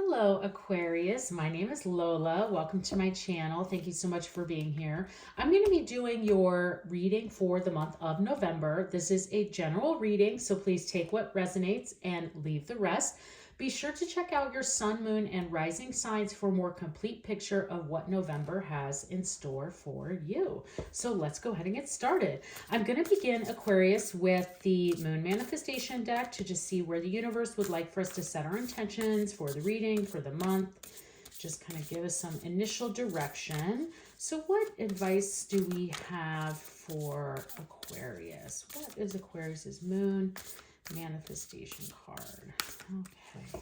Hello, Aquarius. My name is Lola. Welcome to my channel. Thank you so much for being here. I'm going to be doing your reading for the month of November. This is a general reading, so please take what resonates and leave the rest. Be sure to check out your sun, moon, and rising signs for a more complete picture of what November has in store for you. So let's go ahead and get started. I'm going to begin, Aquarius, with the moon manifestation deck to just see where the universe would like for us to set our intentions for the reading for the month. Just kind of give us some initial direction. So what advice do we have for Aquarius? What is Aquarius's moon manifestation card? Okay.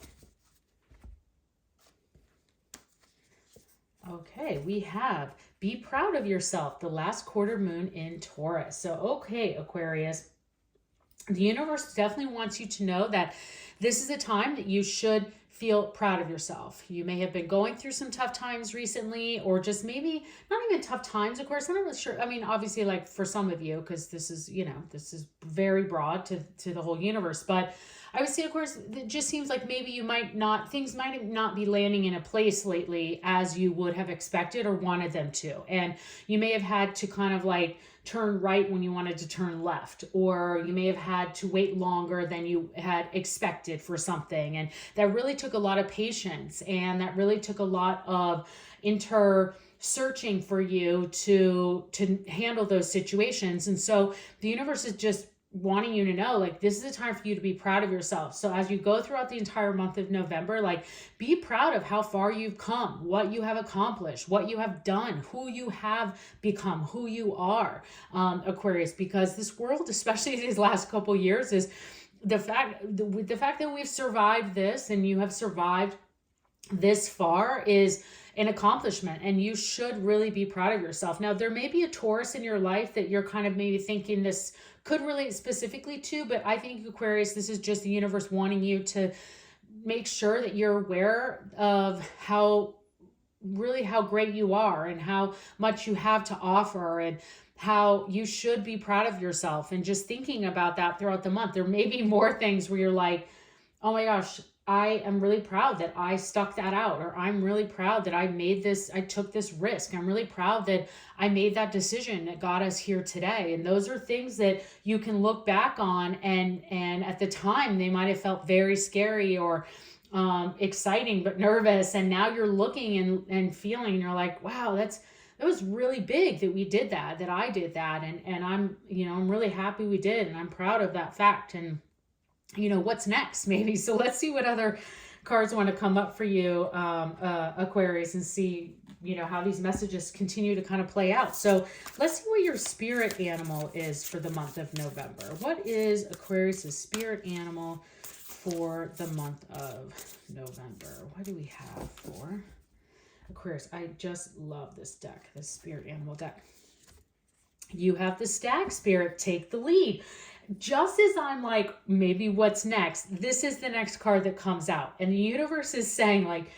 Okay, we have be proud of yourself, the last quarter moon in Taurus. So, okay, Aquarius, the universe definitely wants you to know that this is a time that you should feel proud of yourself. You may have been going through some tough times recently, or just maybe not even tough times, of course. I'm not really sure. I mean, obviously, like for some of you, because this is, this is very broad to the whole universe. But I would say, of course, it just seems like maybe things might not be landing in a place lately as you would have expected or wanted them to. And you may have had to kind of like turn right when you wanted to turn left, or you may have had to wait longer than you had expected for something. And that really took a lot of patience, and that really took a lot of searching for you to handle those situations. And so the universe is just wanting you to know, like, this is a time for you to be proud of yourself. So as you go throughout the entire month of November, like, be proud of how far you've come, what you have accomplished, what you have done, who you have become, who you are, Aquarius, because this world, especially these last couple years, is the fact that we've survived this and you have survived this far is an accomplishment, and you should really be proud of yourself. Now, there may be a Taurus in your life that you're kind of maybe thinking this could relate specifically to, but I think, Aquarius, this is just the universe wanting you to make sure that you're aware of how great you are and how much you have to offer, and how you should be proud of yourself. And just thinking about that throughout the month, there may be more things where you're like, oh my gosh, I am really proud that I stuck that out, or I'm really proud that I took this risk. I'm really proud that I made that decision that got us here today. And those are things that you can look back on, and at the time they might have felt very scary or exciting, but nervous. And now you're looking and feeling, and you're like, wow, that was really big that we did that I did that. And I'm really happy we did. And I'm proud of that fact. And what's next maybe. So let's see what other cards want to come up for you, Aquarius, and see, how these messages continue to kind of play out. So let's see what your spirit animal is for the month of November. What is Aquarius's spirit animal for the month of November? What do we have for Aquarius? I just love this deck, this spirit animal deck. You have the Stag Spirit, take the lead. Just as I'm like, maybe what's next? This is the next card that comes out. And the universe is saying, like,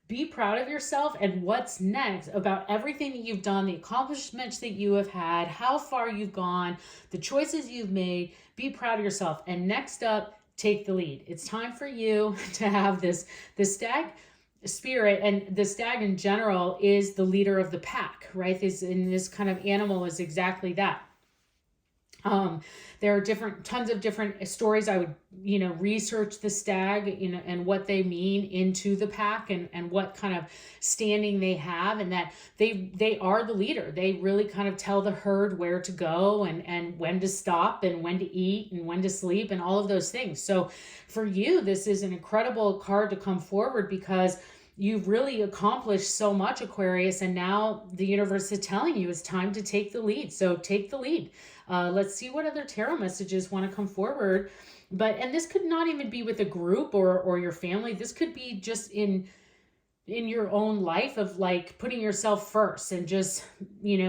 be proud of yourself and what's next about everything that you've done, the accomplishments that you have had, how far you've gone, the choices you've made. Be proud of yourself. And next up, take the lead. It's time for you to have the Stag Spirit, and the stag in general is the leader of the pack, right? This kind of animal is exactly that. There are tons of different stories. I would, research the stag, and what they mean into the pack, and what kind of standing they have, and that they are the leader. They really kind of tell the herd where to go, and when to stop, and when to eat, and when to sleep, and all of those things. So for you, this is an incredible card to come forward, because you've really accomplished so much, Aquarius, and now the universe is telling you it's time to take the lead. So take the lead. Let's see what other tarot messages want to come forward. And this could not even be with a group or your family. This could be just in your own life, of like putting yourself first, and just,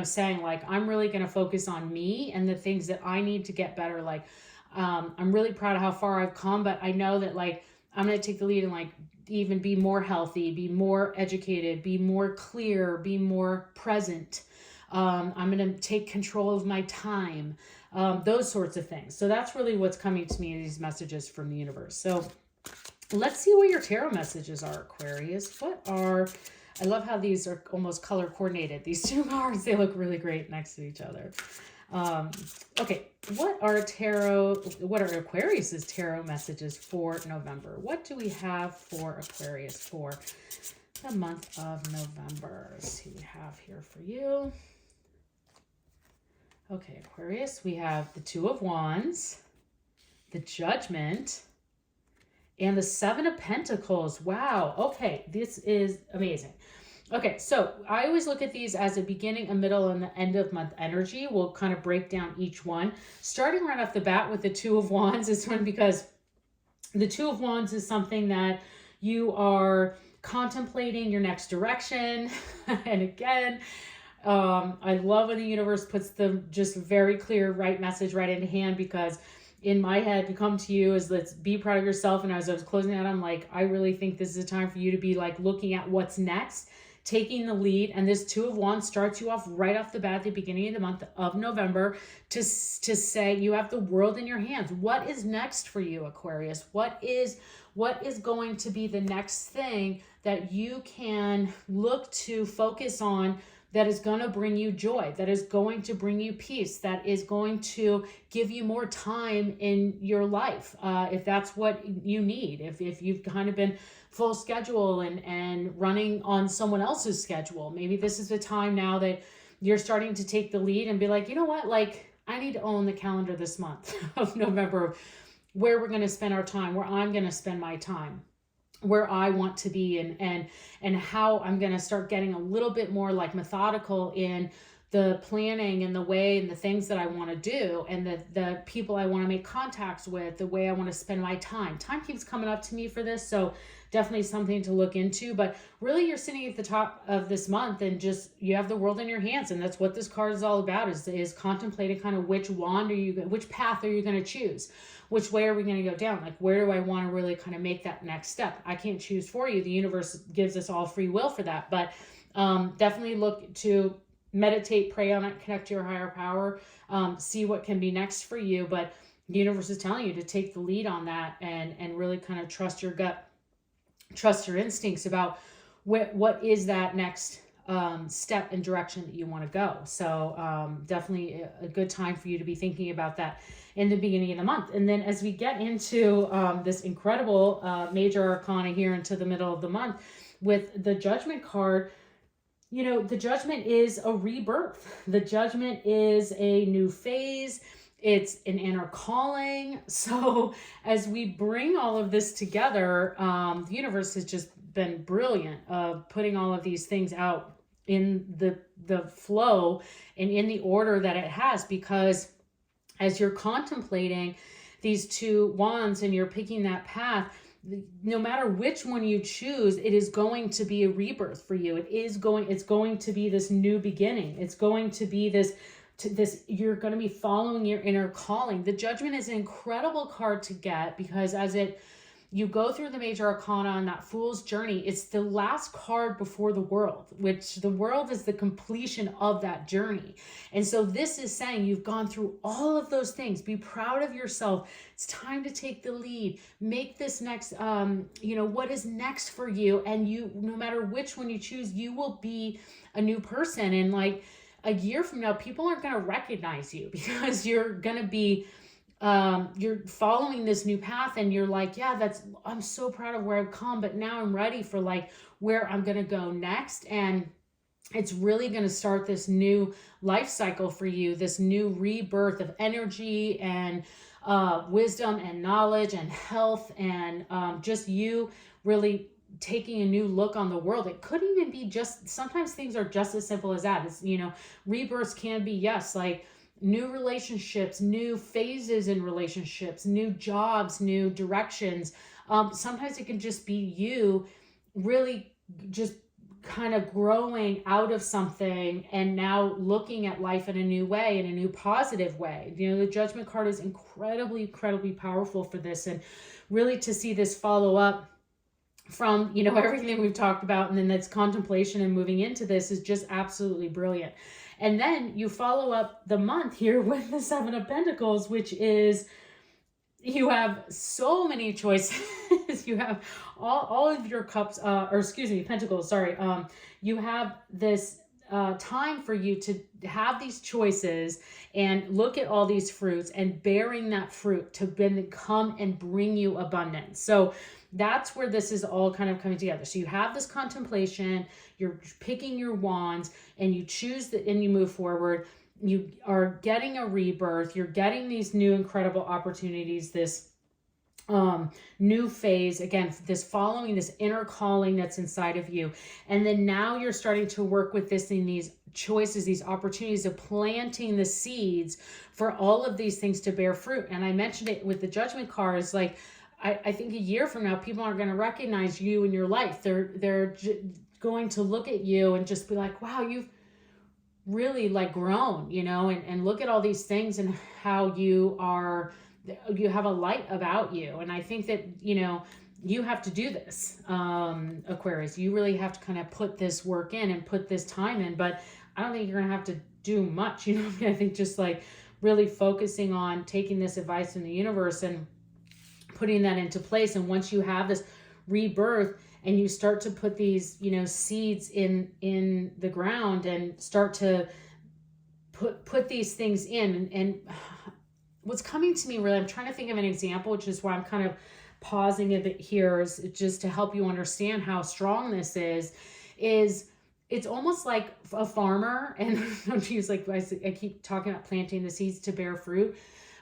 saying, like, I'm really going to focus on me and the things that I need to get better. Like, I'm really proud of how far I've come, but I know that, like, I'm going to take the lead and, like, even be more healthy, be more educated, be more clear, be more present. I'm going to take control of my time, those sorts of things. So that's really what's coming to me in these messages from the universe. So Let's see what your tarot messages are, Aquarius. I love how these are almost color coordinated. These two cards, they look really great next to each other. Okay, what are Aquarius's tarot messages for November? What do we have for Aquarius for the month of November? Let's see what we have here for you. Okay, Aquarius, we have the Two of Wands, the Judgment, and the Seven of Pentacles. Wow. Okay, this is amazing. Okay, so I always look at these as a beginning, a middle, and the end of month energy. We'll kind of break down each one. Starting right off the bat with the Two of Wands is one, because the Two of Wands is something that you are contemplating your next direction. And again, I love when the universe puts the just very clear right message right into hand, because in my head, to come to you is, let's be proud of yourself. And as I was closing out, I'm like, I really think this is a time for you to be like looking at what's next, taking the lead. And this Two of Wands starts you off right off the bat at the beginning of the month of November to say you have the world in your hands. What is next for you, Aquarius? What is going to be the next thing that you can look to focus on, that is going to bring you joy, that is going to bring you peace, that is going to give you more time in your life, if that's what you need. If you've kind of been full schedule and running on someone else's schedule, maybe this is the time now that you're starting to take the lead and be like, you know what, like, I need to own the calendar this month of November, where we're going to spend our time, where I'm going to spend my time, where I want to be, and how I'm going to start getting a little bit more like methodical in the planning and the way and the things that I want to do, and the people I want to make contacts with, the way I want to spend my time. Time keeps coming up to me for this, so definitely something to look into. But really, you're sitting at the top of this month and just, you have the world in your hands, and that's what this card is all about, is contemplating kind of which path are you going to choose? Which way are we going to go down? Like, where do I want to really kind of make that next step? I can't choose for you. The universe gives us all free will for that. But definitely look to meditate, pray on it, connect to your higher power, see what can be next for you. But the universe is telling you to take the lead on that, and really kind of trust your gut, trust your instincts about what is that next step and direction that you want to go. So definitely a good time for you to be thinking about that in the beginning of the month. And then as we get into this incredible major arcana here into the middle of the month with the Judgment card, you know, the Judgment is a rebirth. The Judgment is a new phase. It's an inner calling. So as we bring all of this together, the universe has just been brilliant of putting all of these things out in the flow and in the order that it has, because as you're contemplating these two wands and you're picking that path, no matter which one you choose, it is going to be a rebirth for you. It's going to be this new beginning. It's going to be this, you're going to be following your inner calling. The Judgment is an incredible card to get, because you go through the major arcana on that Fool's Journey, it's the last card before the World, which the World is the completion of that journey. And so this is saying you've gone through all of those things. Be proud of yourself. It's time to take the lead. Make this next, what is next for you. And you, no matter which one you choose, you will be a new person. And like a year from now, people aren't going to recognize you, because you're going to be you're following this new path, and you're like, yeah, I'm so proud of where I've come, but now I'm ready for like where I'm going to go next. And it's really going to start this new life cycle for you, this new rebirth of energy and wisdom and knowledge and health, and just you really taking a new look on the world. It could even be sometimes things are just as simple as that. It's, rebirths can be, yes, like new relationships, new phases in relationships, new jobs, new directions. Sometimes it can just be you really just kind of growing out of something and now looking at life in a new way, in a new positive way. The Judgment card is incredibly, incredibly powerful for this. And really to see this follow up from, everything that we've talked about, and then that's contemplation and moving into this, is just absolutely brilliant. And then you follow up the month here with the Seven of Pentacles, which is you have so many choices. You have all of your cups, or excuse me, pentacles, sorry. You have this time for you to have these choices and look at all these fruits and bearing that fruit to then come and bring you abundance. So that's where this is all kind of coming together. So you have this contemplation, you're picking your wands, and you choose and you move forward. You are getting a rebirth. You're getting these new incredible opportunities, this new phase, again, this following this inner calling that's inside of you. And then now you're starting to work with this in these choices, these opportunities of planting the seeds for all of these things to bear fruit. And I mentioned it with the judgment cards, like I think a year from now, people aren't going to recognize you in your life. They're going to look at you and just be like, wow, you've really like grown, you know, and look at all these things and how you have a light about you. And I think that, you know, you have to do this, Aquarius. You really have to kind of put this work in and put this time in, but I don't think you're going to have to do much, you know. I think just like really focusing on taking this advice from the universe and putting that into place. And once you have this rebirth and you start to put these, you know, seeds in the ground and start to put these things in, and what's coming to me really, I'm trying to think of an example, which is why I'm kind of pausing a bit here, is just to help you understand how strong this is it's almost like a farmer, and I keep talking about planting the seeds to bear fruit.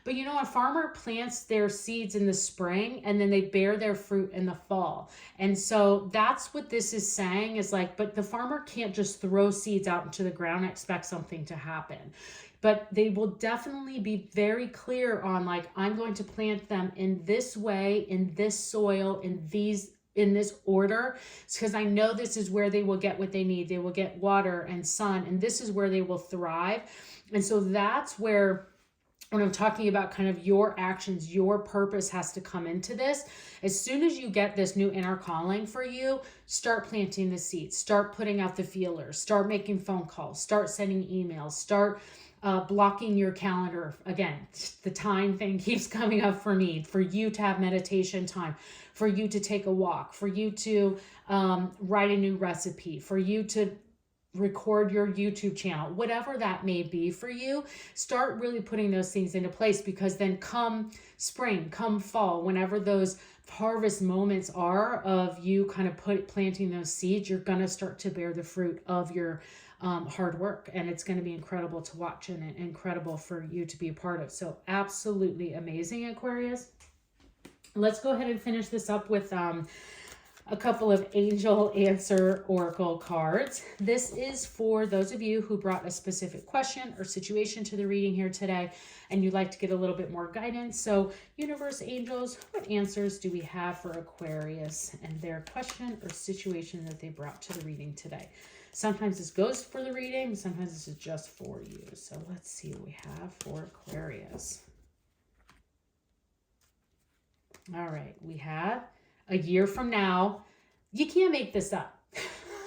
But you know, a farmer plants their seeds in the spring and then they bear their fruit in the fall. And so that's what this is saying, is like, but the farmer can't just throw seeds out into the ground and expect something to happen. But they will definitely be very clear on, like, I'm going to plant them in this way, in this soil, in this order, because I know this is where they will get what they need. They will get water and sun, and this is where they will thrive. And so that's where, when I'm talking about kind of your actions, your purpose has to come into this. As soon as you get this new inner calling for you, start planting the seeds, start putting out the feelers, start making phone calls, start sending emails, start blocking your calendar. Again, the time thing keeps coming up for me, for you to have meditation time, for you to take a walk, for you to write a new recipe, for you to record your YouTube channel, whatever that may be for you. Start really putting those things into place, because then come spring, come fall, whenever those harvest moments are of you kind of planting those seeds, you're going to start to bear the fruit of your hard work. And it's going to be incredible to watch and incredible for you to be a part of. So absolutely amazing, Aquarius. Let's go ahead and finish this up with a couple of angel answer oracle cards. This is for those of you who brought a specific question or situation to the reading here today, and you'd like to get a little bit more guidance. So universe, angels, what answers do we have for Aquarius and their question or situation that they brought to the reading today? Sometimes this goes for the reading, sometimes this is just for you. So let's see what we have for Aquarius. All right, we have a year from now. You can't make this up.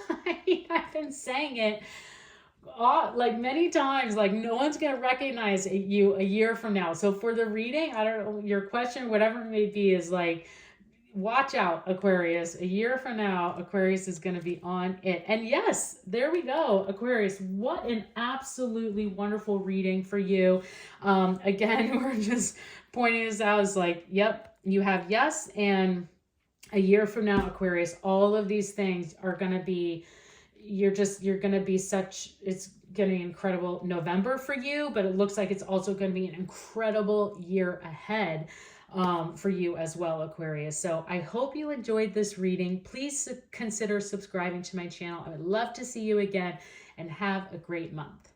I've been saying it like many times, like no one's going to recognize you a year from now. So for the reading, I don't know, your question, whatever it may be, is like, watch out, Aquarius. A year from now, Aquarius is going to be on it. And yes, there we go, Aquarius. What an absolutely wonderful reading for you. Again, we're just pointing this out as like, yep, you have yes, and a year from now, Aquarius, all of these things are going to be, you're going to be it's going to be incredible November for you, but it looks like it's also going to be an incredible year ahead for you as well, Aquarius. So I hope you enjoyed this reading. Please consider subscribing to my channel. I would love to see you again, and have a great month.